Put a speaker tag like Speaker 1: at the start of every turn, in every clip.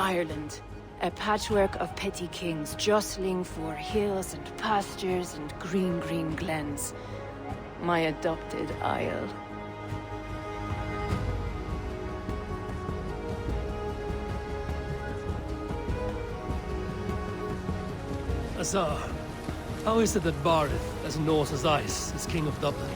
Speaker 1: Ireland. A patchwork of petty kings jostling for hills and pastures and green glens. My adopted isle.
Speaker 2: Azar, how is it that Barith, as Norse as ice, is king of Dublin?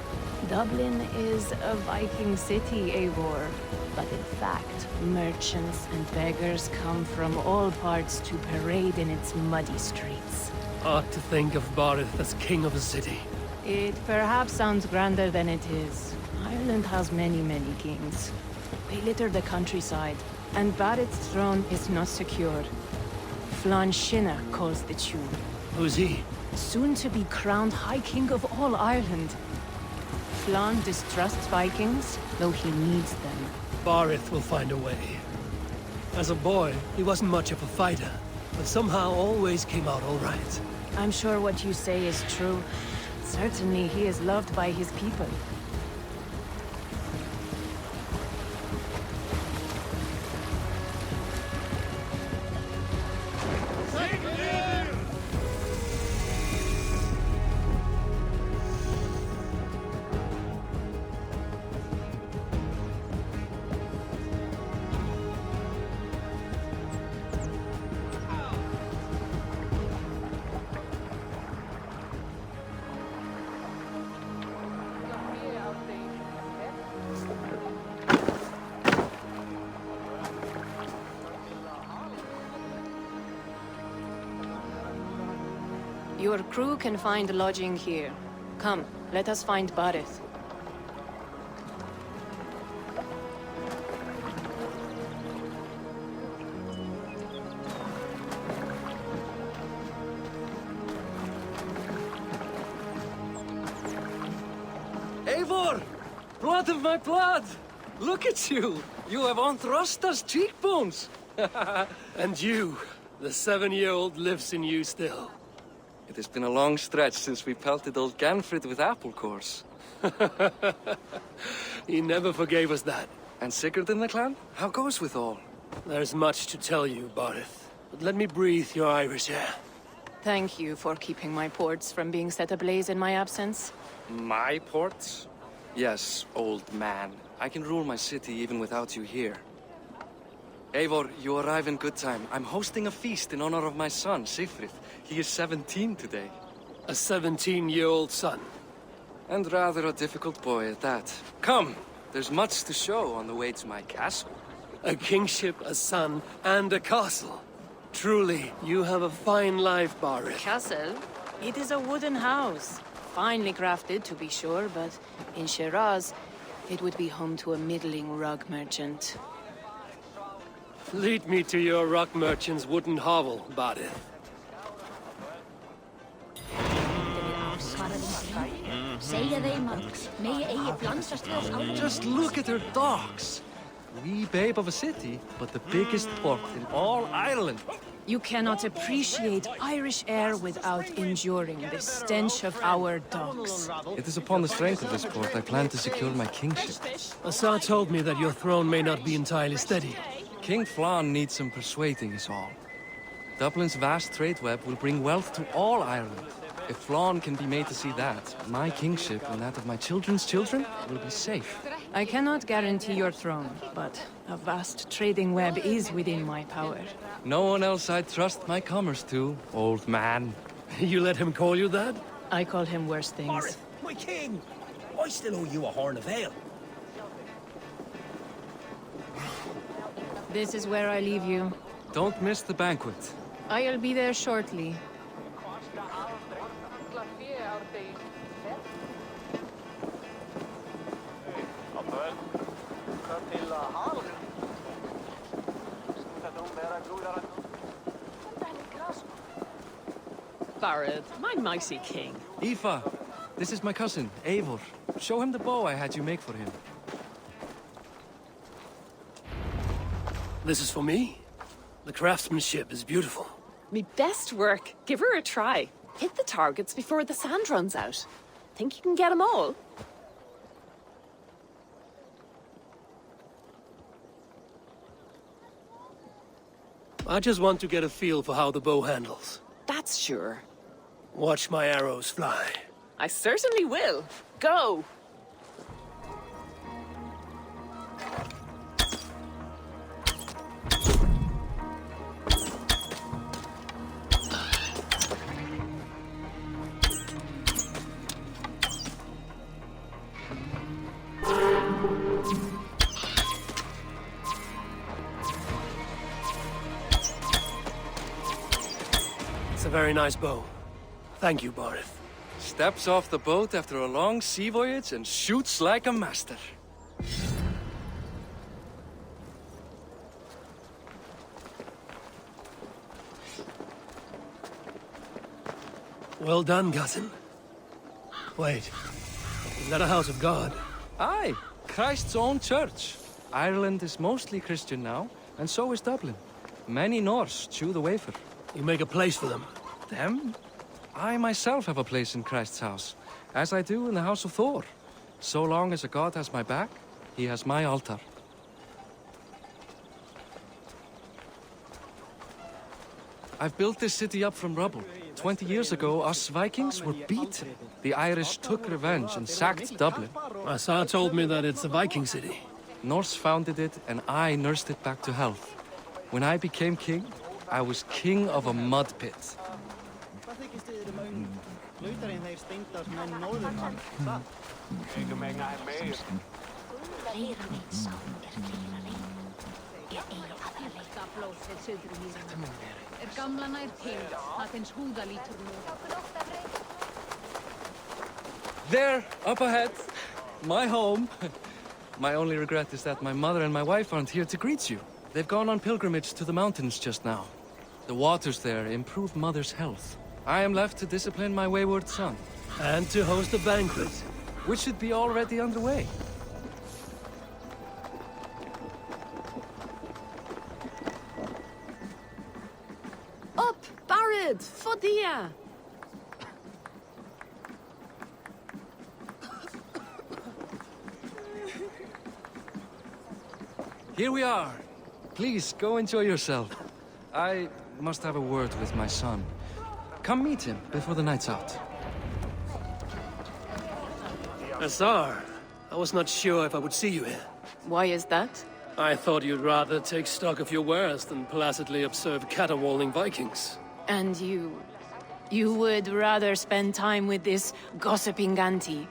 Speaker 1: Dublin is a Viking city, Eivor. But in fact, merchants and beggars come from all parts to parade in its muddy streets.
Speaker 2: Odd to think of Barith as king of a city.
Speaker 1: It perhaps sounds grander than it is. Ireland has many kings. They litter the countryside, and Barith's throne is not secure. Flann Sinna calls the tune.
Speaker 2: Who's he?
Speaker 1: Soon to be crowned High King of all Ireland. Flann distrusts Vikings, though he needs them.
Speaker 2: Barith will find a way. As a boy, he wasn't much of a fighter, but somehow always came out all right.
Speaker 1: I'm sure what you say is true. Certainly he is loved by his people. Your crew can find lodging here. Come, let us find Barith.
Speaker 3: Eivor! Blood of my blood! Look at you! You have Anthrosta's cheekbones!
Speaker 2: And you, the 7-year-old lives in you still.
Speaker 3: It has been a long stretch since we pelted old Ganfrid with apple cores.
Speaker 2: He never forgave us that.
Speaker 3: And Sigurd in the clan? How goes with all?
Speaker 2: There's much to tell you, Barith. But let me breathe your Irish air.
Speaker 1: Thank you for keeping my ports from being set ablaze in my absence.
Speaker 3: My ports? Yes, old man. I can rule my city even without you here. Eivor, you arrive in good time. I'm hosting a feast in honor of my son, Sigfrid. He is 17 today.
Speaker 2: A 17-year-old son.
Speaker 3: And rather a difficult boy at that. Come, there's much to show on the way to my castle.
Speaker 2: A kingship, a son, and a castle. Truly, you have a fine life, Barith.
Speaker 1: Castle? It is a wooden house. Finely crafted, to be sure, but in Shiraz, it would be home to a middling rug merchant.
Speaker 2: Lead me to your rock merchant's wooden hovel, Barith.
Speaker 3: Just look at her docks. Wee babe of a city, but the biggest port in all Ireland.
Speaker 1: You cannot appreciate Irish air without enduring the stench of our docks.
Speaker 3: It is upon the strength of this port I plan to secure my kingship.
Speaker 2: Asar told me that your throne may not be entirely steady.
Speaker 3: King Flann needs some persuading is all. Dublin's vast trade web will bring wealth to all Ireland. If Flann can be made to see that, my kingship and that of my children's children will be safe.
Speaker 1: I cannot guarantee your throne, but a vast trading web is within my power.
Speaker 3: No one else I'd trust my commerce to, old man.
Speaker 2: You let him call you that?
Speaker 1: I call him worse things.
Speaker 4: Barith, my king! I still owe you a horn of ale.
Speaker 1: This is where I leave you.
Speaker 3: Don't miss the banquet.
Speaker 1: I'll be there shortly.
Speaker 5: Barith, my mighty king.
Speaker 3: Aoife, this is my cousin, Eivor. Show him the bow I had you make for him.
Speaker 2: This is for me? The craftsmanship is beautiful.
Speaker 5: Me best work. Give her a try. Hit the targets before the sand runs out. Think you can get them all?
Speaker 2: I just want to get a feel for how the bow handles.
Speaker 5: That's sure.
Speaker 2: Watch my arrows fly.
Speaker 5: I certainly will. Go!
Speaker 2: It's a very nice bow. Thank you, Barith.
Speaker 3: Steps off the boat after a long sea voyage and shoots like a master.
Speaker 2: Well done, cousin. Wait, is that a house of God?
Speaker 3: Aye, Christ's own church. Ireland is mostly Christian now, and so is Dublin. Many Norse chew the wafer.
Speaker 2: You make a place for them.
Speaker 3: Them? I myself have a place in Christ's house, as I do in the house of Thor. So long as a god has my back, he has my altar. I've built this city up from rubble. 20 years ago, us Vikings were beaten. The Irish took revenge and sacked Dublin.
Speaker 2: Asa told me that it's a Viking city.
Speaker 3: Norse founded it, and I nursed it back to health. When I became king, I was king of a mud pit. There, up ahead, my home. My only regret is that my mother and my wife aren't here to greet you. They've gone on pilgrimage to the mountains just now. The waters there improve mother's health. I am left to discipline my wayward son.
Speaker 2: And to host a banquet.
Speaker 3: Which should be already underway.
Speaker 5: Up, Barid! Fodia!
Speaker 3: Here we are. Please, go enjoy yourself. I must have a word with my son. Come meet him before the night's out.
Speaker 2: Azar, I was not sure if I would see you here.
Speaker 1: Why is that?
Speaker 2: I thought you'd rather take stock of your wares than placidly observe caterwauling Vikings.
Speaker 1: And you... you would rather spend time with this gossiping auntie?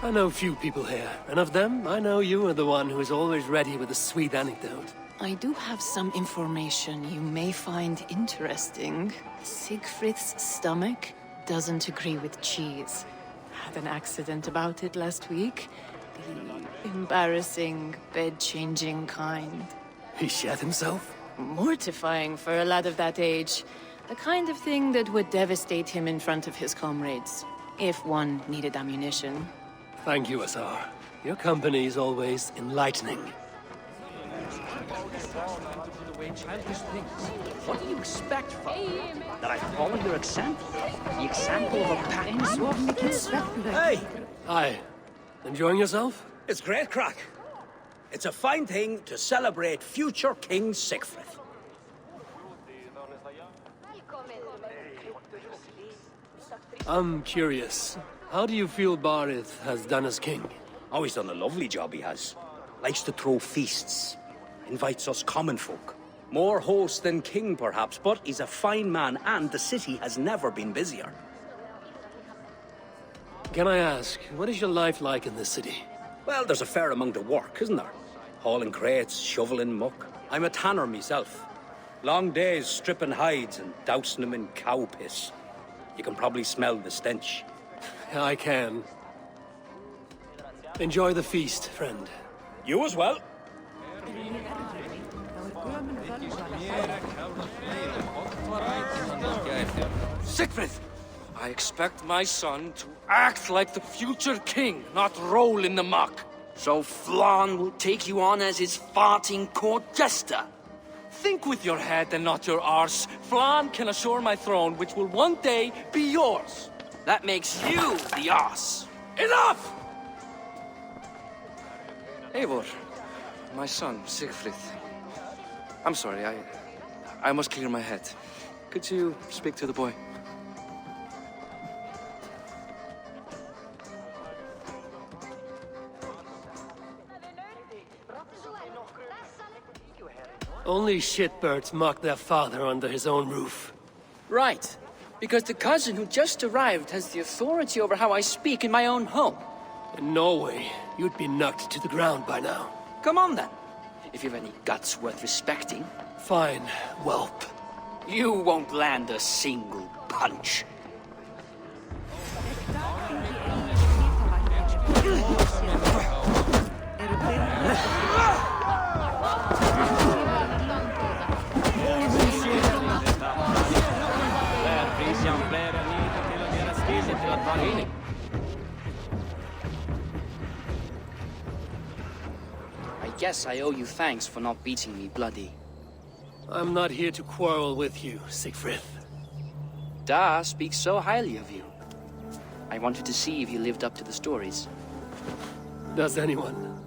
Speaker 2: I know few people here, and of them, I know you are the one who is always ready with a sweet anecdote.
Speaker 1: I do have some information you may find interesting. Siegfried's stomach doesn't agree with cheese. Had an accident about it last week. The embarrassing, bed-changing kind.
Speaker 2: He shat himself?
Speaker 1: Mortifying for a lad of that age. The kind of thing that would devastate him in front of his comrades. If one needed ammunition.
Speaker 2: Thank you, Azar. Your company is always enlightening.
Speaker 4: What do you expect from me? That I follow your example? The example of a pattern? Hey!
Speaker 2: Hi. Enjoying yourself?
Speaker 4: It's great crack. It's a fine thing to celebrate future King Siegfried.
Speaker 2: I'm curious. How do you feel Barith has done as king?
Speaker 4: Oh, he's done a lovely job, he has. Likes to throw feasts. Invites us common folk. More host than king, perhaps, but he's a fine man, and the city has never been busier.
Speaker 2: Can I ask, what is your life like in this city?
Speaker 4: Well, there's a fair amount of work, isn't there? Hauling crates, shoveling muck. I'm a tanner myself. Long days stripping hides and dousing them in cow piss. You can probably smell the stench.
Speaker 2: I can. Enjoy the feast, friend.
Speaker 4: You as well.
Speaker 3: Siegfried! I expect my son to act like the future king, not roll in the muck.
Speaker 6: So Flann will take you on as his farting court jester?
Speaker 3: Think with your head and not your arse. Flann can assure my throne, which will one day be yours.
Speaker 6: That makes you the ass.
Speaker 3: Enough! Eivor, my son, Siegfried. I'm sorry, I must clear my head. Could you speak to the boy?
Speaker 2: Only shitbirds mock their father under his own roof.
Speaker 6: Right. Because the cousin who just arrived has the authority over how I speak in my own home.
Speaker 2: In Norway, you'd be knocked to the ground by now.
Speaker 6: Come on then. If you've any guts worth respecting.
Speaker 2: Fine, whelp.
Speaker 6: You won't land a single punch. I guess I owe you thanks for not beating me bloody.
Speaker 2: I'm not here to quarrel with you, Siegfried.
Speaker 6: Da speaks so highly of you. I wanted to see if you lived up to the stories.
Speaker 2: Does anyone?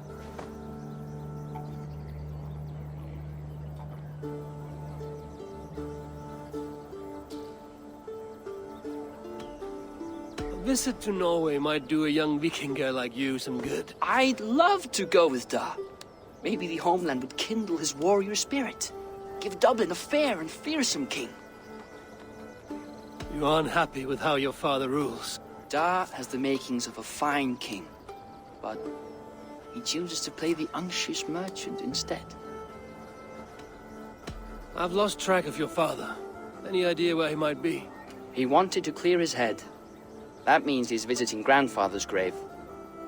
Speaker 2: A visit to Norway might do a young Viking girl like you some good.
Speaker 6: I'd love to go with Da. Maybe the homeland would kindle his warrior spirit. Give Dublin a fair and fearsome king.
Speaker 2: You're unhappy with how your father rules.
Speaker 6: Da has the makings of a fine king, but he chooses to play the unctuous merchant instead.
Speaker 2: I've lost track of your father. Any idea where he might be?
Speaker 6: He wanted to clear his head. That means he's visiting grandfather's grave.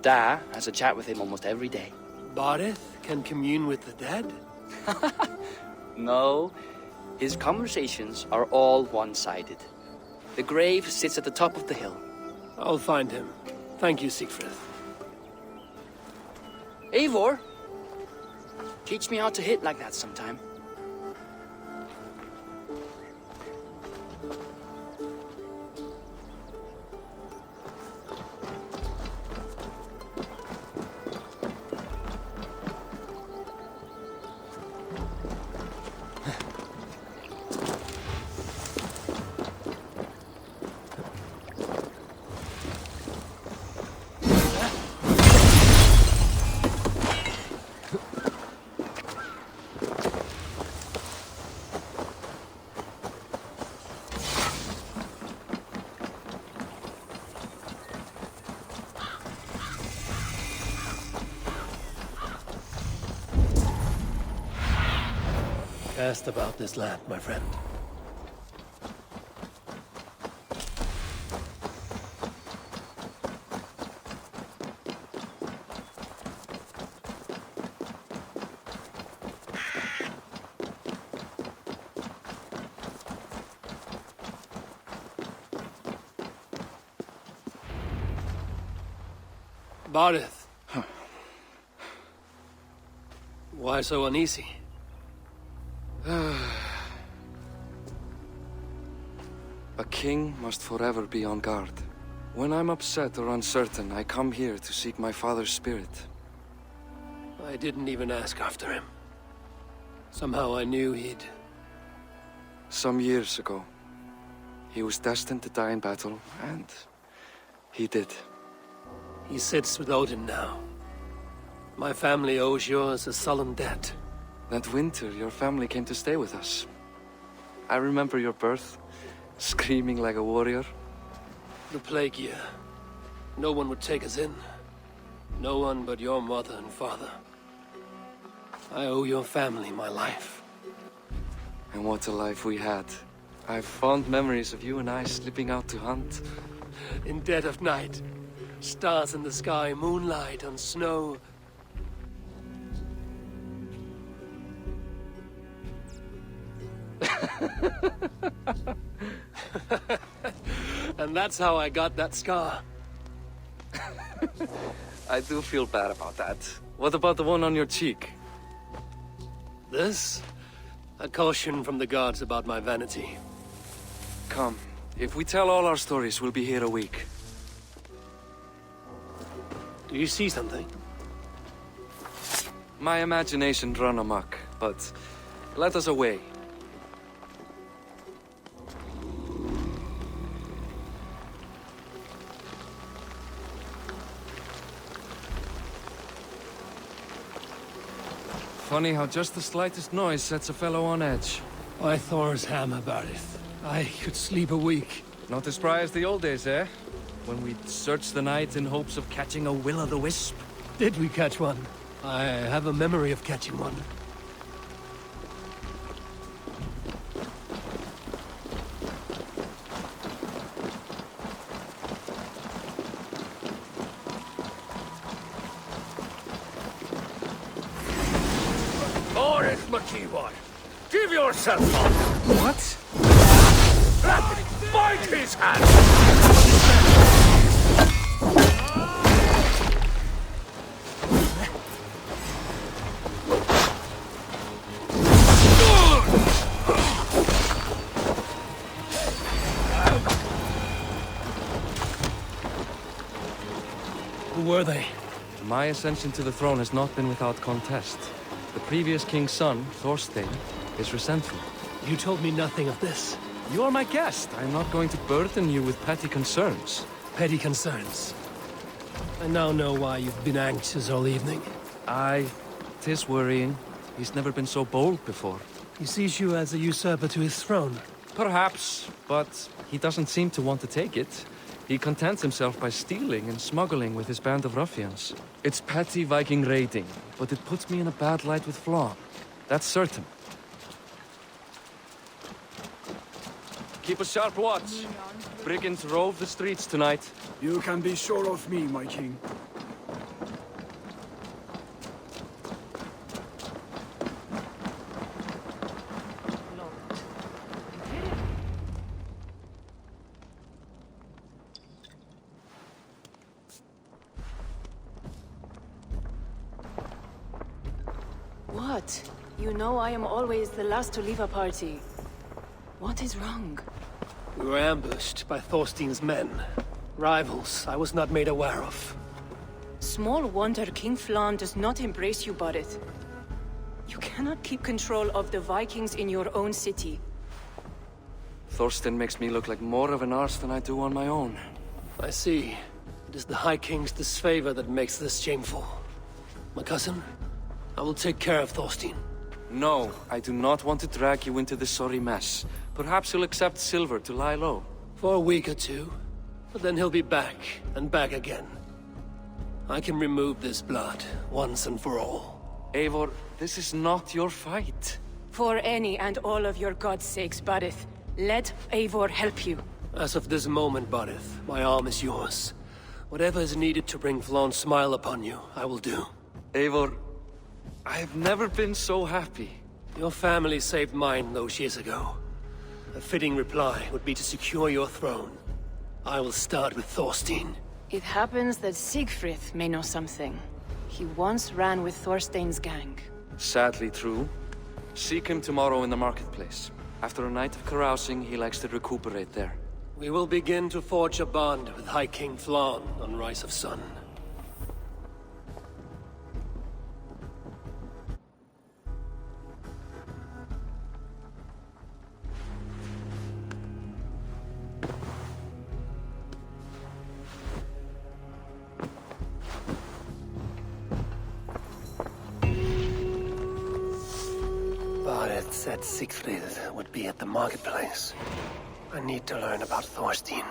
Speaker 6: Da has a chat with him almost every day.
Speaker 2: Bardeth can commune with the dead?
Speaker 6: No, his conversations are all one-sided. The grave sits at the top of the hill.
Speaker 2: I'll find him. Thank you, Siegfried.
Speaker 6: Eivor, teach me how to hit like that sometime.
Speaker 2: Cast about this land, my friend. Bardeth.
Speaker 3: Huh.
Speaker 2: Why so uneasy?
Speaker 3: A king must forever be on guard. When I'm upset or uncertain, I come here to seek my father's spirit.
Speaker 2: I didn't even ask after him. Somehow I knew he'd...
Speaker 3: Some years ago, he was destined to die in battle, and he did.
Speaker 2: He sits with Odin now. My family owes yours a sullen debt.
Speaker 3: That winter, your family came to stay with us. I remember your birth, screaming like a warrior.
Speaker 2: The plague year. No one would take us in. No one but your mother and father. I owe your family my life.
Speaker 3: And what a life we had. I have fond memories of you and I slipping out to hunt.
Speaker 2: In dead of night. Stars in the sky, moonlight on snow. And that's how I got that scar.
Speaker 3: I do feel bad about that. What about the one on your cheek?
Speaker 2: This? A caution from the gods about my vanity.
Speaker 3: Come, if we tell all our stories, we'll be here a week.
Speaker 2: Do you see something?
Speaker 3: My imagination run amok, but let us away. Funny how just the slightest noise sets a fellow on edge.
Speaker 2: By Thor's hammer, Barith. I could sleep a week.
Speaker 3: Not as spry as the old days, eh? When we'd search the night in hopes of catching a will-o'-the-wisp.
Speaker 2: Did we catch one? I have a memory of catching one.
Speaker 4: Give yourself up!
Speaker 3: What?
Speaker 4: Bite his hand!
Speaker 2: Who were they?
Speaker 3: My ascension to the throne has not been without contest. The previous king's son, Thorstein, is resentful.
Speaker 2: You told me nothing of this.
Speaker 3: You are my guest. I am not going to burden you with petty concerns.
Speaker 2: Petty concerns. I now know why you've been anxious all evening.
Speaker 3: Aye, 'tis worrying. He's never been so bold before.
Speaker 2: He sees you as a usurper to his throne.
Speaker 3: Perhaps, but he doesn't seem to want to take it. He contents himself by stealing and smuggling with his band of ruffians. It's petty Viking raiding, but it puts me in a bad light with Flann. That's certain. Keep a sharp watch. Brigands rove the streets tonight.
Speaker 7: You can be sure of me, my king.
Speaker 1: What? You know I am always the last to leave a party. What is wrong?
Speaker 2: We were ambushed by Thorstein's men. Rivals I was not made aware of.
Speaker 1: Small wonder King Flann does not embrace you, Barith. You cannot keep control of the Vikings in your own city.
Speaker 3: Thorstein makes me look like more of an arse than I do on my own.
Speaker 2: I see. It is the High King's disfavor that makes this shameful. My cousin, I will take care of Thorstein.
Speaker 3: No, I do not want to drag you into this sorry mess. Perhaps he'll accept silver to lie low.
Speaker 2: For a week or two, but then he'll be back, and back again. I can remove this blood, once and for all.
Speaker 3: Eivor, this is not your fight.
Speaker 1: For any and all of your god's sakes, Barith, let Eivor help you.
Speaker 2: As of this moment, Barith, my arm is yours. Whatever is needed to bring Flann's smile upon you, I will do.
Speaker 3: Eivor, I have never been so happy.
Speaker 2: Your family saved mine those years ago. A fitting reply would be to secure your throne. I will start with Thorstein.
Speaker 1: It happens that Siegfried may know something. He once ran with Thorstein's gang.
Speaker 3: Sadly true. Seek him tomorrow in the marketplace. After a night of carousing, he likes to recuperate there.
Speaker 2: We will begin to forge a bond with High King Flann on Rise of Sun. Barith said Siegfried would be at the marketplace. I need to learn about Thorstein.